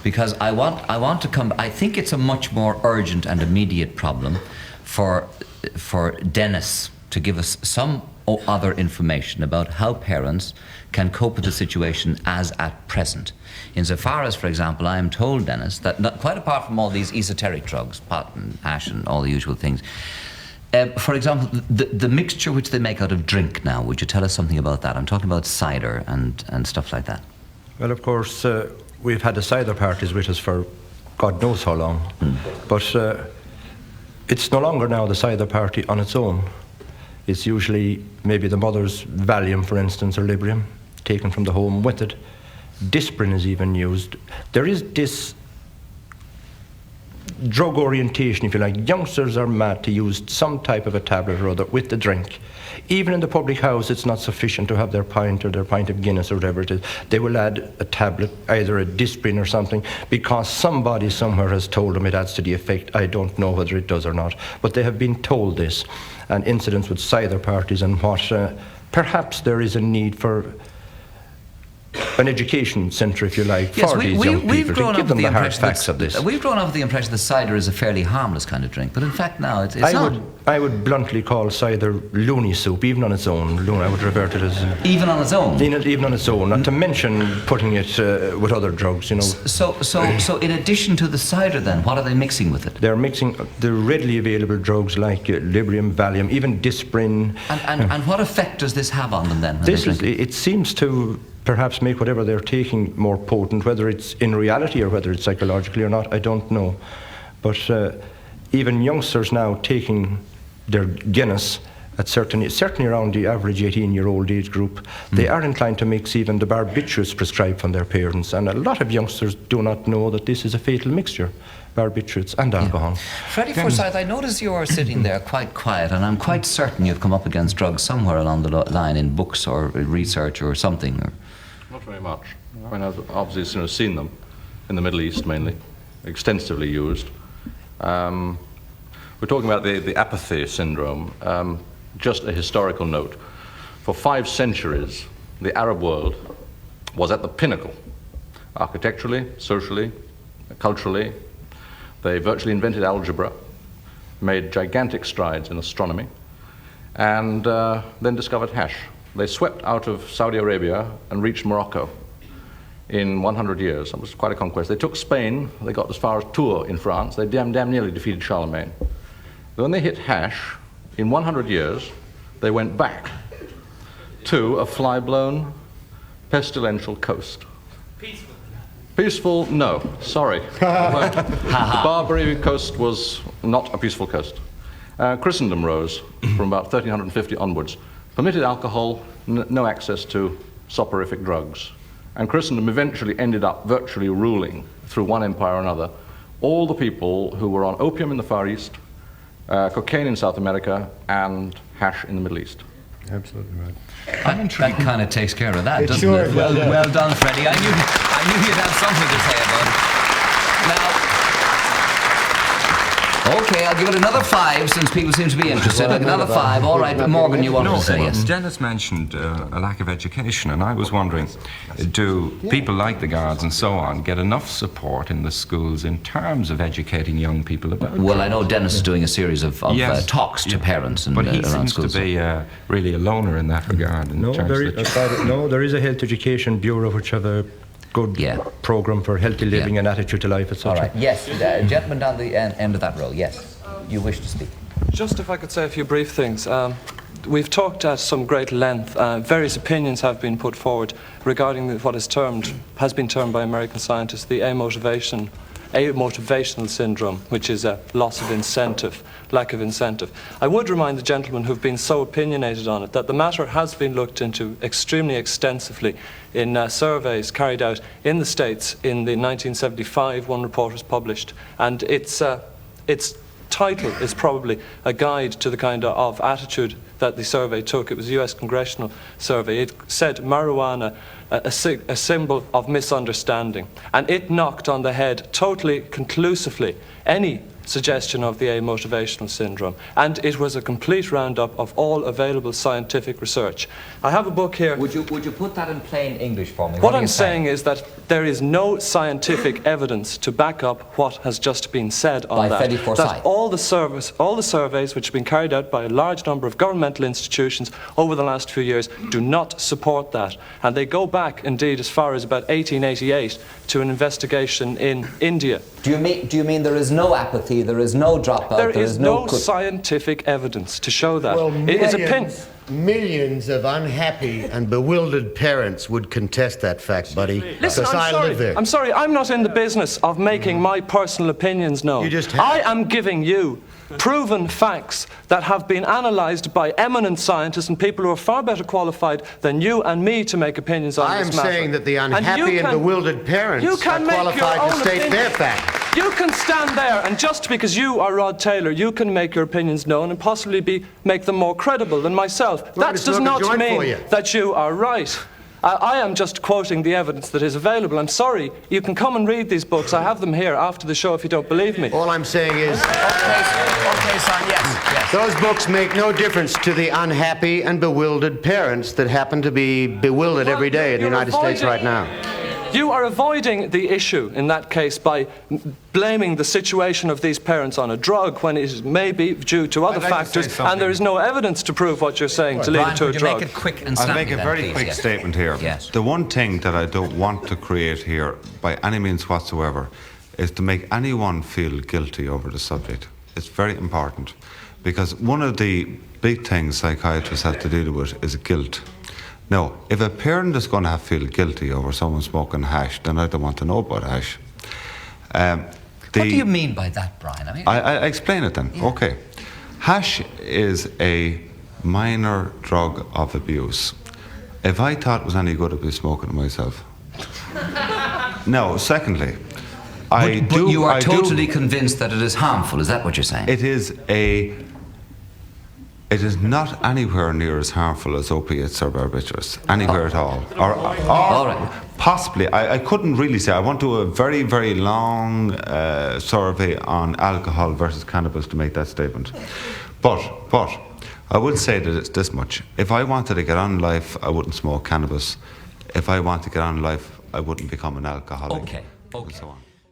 because I want to come. I think it's a much more urgent and immediate problem for Denis to give us some other information about how parents can cope with the situation as at present. Insofar as, for example, I am told, Denis, that quite apart from all these esoteric drugs, pot and hash and all the usual things, for example, the mixture which they make out of drink now, would you tell us something about that? I'm talking about cider and stuff like that. Well, of course, we've had the cider parties with us for God knows how long, but it's no longer now the cider party on its own. It's usually maybe the mother's Valium, for instance, or Librium, taken from the home with it. Disprin is even used. There is this drug orientation, if you like. Youngsters are mad to use some type of a tablet or other with the drink. Even in the public house, it's not sufficient to have their pint or their pint of Guinness or whatever it is. They will add a tablet, either a Disprin or something, because somebody somewhere has told them it adds to the effect. I don't know whether it does or not, but they have been told this. And incidents with cider parties and what perhaps there is a need for an education centre, if you like, for these young people to give them the hard facts of this. We've grown up with the impression that cider is a fairly harmless kind of drink, but in fact now it's not. I would bluntly call cider loony soup, even on its own. I would refer to it as... Even on its own? Even on its own, not to mention putting it with other drugs, you know. So in addition to the cider then, what are they mixing with it? They're mixing the readily available drugs like Librium, Valium, even Disprin. And what effect does this have on them then? It seems to perhaps make whatever they're taking more potent, whether it's in reality or whether it's psychologically or not, I don't know. But even youngsters now taking their Guinness at certainly around the average 18-year-old age group, they are inclined to mix even the barbiturates prescribed from their parents. And a lot of youngsters do not know that this is a fatal mixture, barbiturates and alcohol. Freddie Forsyth, I notice you are sitting there quite quiet, and I'm quite certain you've come up against drugs somewhere along the line in books or research or something. Not very much. I mean, I've obviously seen them in the Middle East mainly, extensively used. We're talking about the apathy syndrome. Just a historical note. For 5 centuries, the Arab world was at the pinnacle, architecturally, socially, culturally. They virtually invented algebra, made gigantic strides in astronomy, and then discovered hash. They swept out of Saudi Arabia and reached Morocco in 100 years. That was quite a conquest. They took Spain, they got as far as Tours in France, they damn nearly defeated Charlemagne. When they hit hash, in 100 years, they went back to a fly-blown, pestilential coast. Peaceful? No, sorry. The Barbary coast was not a peaceful coast. Christendom rose from about 1350 onwards. Permitted alcohol, no access to soporific drugs. And Christendom eventually ended up virtually ruling, through one empire or another, all the people who were on opium in the Far East, cocaine in South America, and hash in the Middle East. Absolutely right. That kind of takes care of that, doesn't it? Well done, Freddie. I knew you'd have something to say about it. Okay, I'll give it another 5 since people seem to be interested. Another 5. All right, but Morgan, you wanted to say yes. Dennis mentioned a lack of education, and I was wondering, do people like the Guards and so on get enough support in the schools in terms of educating young people about Well, I know Dennis is doing a series of talks to parents and but he around seems schools. to be really a loner in that regard. There is a Health Education Bureau which have a good program for healthy living and attitude to life, etc. All right, yes, gentleman down the end of that row, yes, you wish to speak. Just if I could say a few brief things. We've talked at some great length. Various opinions have been put forward regarding what has been termed by American scientists the amotivational syndrome, which is a lack of incentive. I would remind the gentlemen who've been so opinionated on it that the matter has been looked into extremely extensively in surveys carried out in the States. In the 1975, one report was published, and its title is probably a guide to the kind of attitude that the survey took. It was a US congressional survey. It said marijuana a symbol of misunderstanding. And it knocked on the head totally conclusively any suggestion of the amotivational syndrome. And it was a complete roundup of all available scientific research. I have a book here. Would you put that in plain English for me? What I'm saying is that there is no scientific evidence to back up what has just been said on By that. Frederick Forsyth. That all the surveys which have been carried out by a large number of governmental institutions over the last few years do not support that. And they go back, indeed, as far as about 1888 to an investigation in India. Do you mean there is no apathy, there is no dropout, There is no co- scientific evidence to show that. Well, It is a pin. millions of unhappy and bewildered parents would contest that fact, buddy. Listen, because I live there. I'm sorry, I'm not in the business of making my personal opinions known. You just have. I am giving you proven facts that have been analysed by eminent scientists and people who are far better qualified than you and me to make opinions on I this am matter. saying that the And unhappy you and can- bewildered parents you are can make your qualified to own state opinion. their fact. You can stand there, and just because you are Rod Taylor, you can make your opinions known and possibly make them more credible than myself. Well, That just does look a not joint for mean you. that you are right. I am just quoting the evidence that is available. I'm sorry, you can come and read these books. I have them here after the show if you don't believe me. All I'm saying is Okay, son, yes. those books make no difference to the unhappy and bewildered parents that happen to be bewildered every day in the You're United States right avoiding- now. You are avoiding the issue in that case by blaming the situation of these parents on a drug when it may be due to other I'd like to factors, say something. and there is no evidence to prove what you're saying to lead Brian, it to a could you drug. make it quick and I'll snappy make a then, very please? quick Yes. statement here. Yes. The one thing that I don't want to create here, by any means whatsoever, is to make anyone feel guilty over the subject. It's very important, because one of the big things psychiatrists have to deal with is guilt. Now, if a parent is going to feel guilty over someone smoking hash, then I don't want to know about hash. What do you mean by that, Brian? I mean, I explain it then. Yeah. Okay. Hash is a minor drug of abuse. If I thought it was any good, I'd be smoking it myself. No, secondly, but you are totally convinced that it is harmful, is that what you're saying? It is not anywhere near as harmful as opiates or barbiturates, anywhere at all. Or All right. possibly, I couldn't really say. I want to do a very, very long survey on alcohol versus cannabis to make that statement. But I will say that it's this much. If I wanted to get on in life, I wouldn't smoke cannabis. If I want to get on in life, I wouldn't become an alcoholic. Okay. And so on.